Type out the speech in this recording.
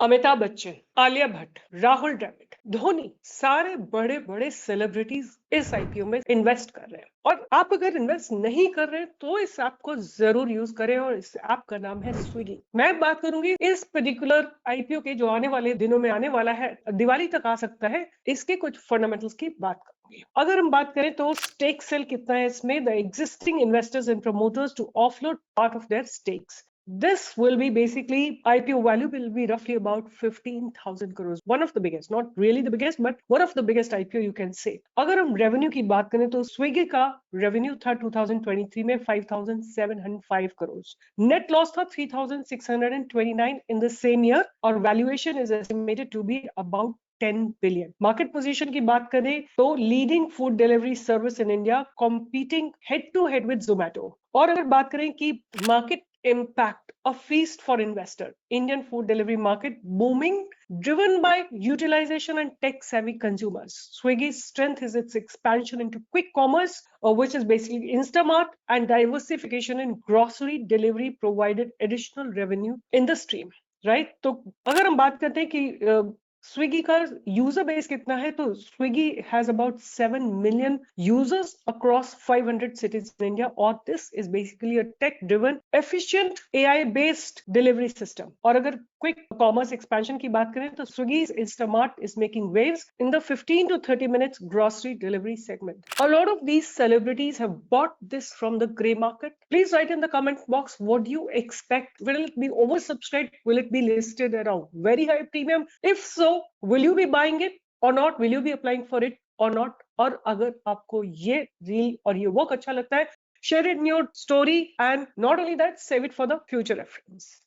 अमिताभ बच्चन, आलिया भट्ट, राहुल द्रविड़, धोनी, सारे बड़े बड़े सेलिब्रिटीज इस आईपीओ में इन्वेस्ट कर रहे हैं। और आप अगर इन्वेस्ट नहीं कर रहे तो इस ऐप को जरूर यूज करें, और इस ऐप का नाम है स्विगी। मैं बात करूंगी इस पर्टिकुलर आईपीओ के जो आने वाले दिनों में आने वाला है, दिवाली तक आ सकता है, इसके कुछ फंडामेंटल्स की बात करूंगी। अगर हम बात करें तो स्टेक सेल कितना है इसमें, the existing investors and promoters to offload part of their stakes. This will be basically, IPO value will be roughly about 15,000 crores. One of the biggest, not really the biggest, but one of the biggest IPO you can say. अगर हम revenue की बात करें तो Swiggy का revenue था 2023 में 5,705 crores. Net loss था 3,629 in the same year, और valuation is estimated to be about 10 billion. Market position की बात करें तो leading food delivery service in India, competing head to head with Zomato. और अगर बात करें कि market impact, a feast for investor, Indian food delivery market booming, driven by utilization and tech savvy consumers. Swiggy's strength is its expansion into quick commerce, which is basically Instamart, and diversification in grocery delivery provided additional revenue in the stream, right? तो अगर हम बात करते हैं कि Swiggy का user base कितना है, तो Swiggy has about 7 million users across 500 cities in India, और this is basically a tech driven efficient AI based delivery system. और अगर क्विक कॉमर्स एक्सपेंशन की बात करें तो Swiggy Instamart is making waves in the 15 to 30 minutes grocery delivery segment. A lot of these celebrities have bought this from the gray market. Please write in the comment box, what do you expect? Will it be oversubscribed? Will it be listed at a very high premium? If so, will you be buying it or not? Will you be applying for it or not? और अगर आपको ये reel और ये work अच्छा लगता है, share it in your story, and not only that, save it for the future reference.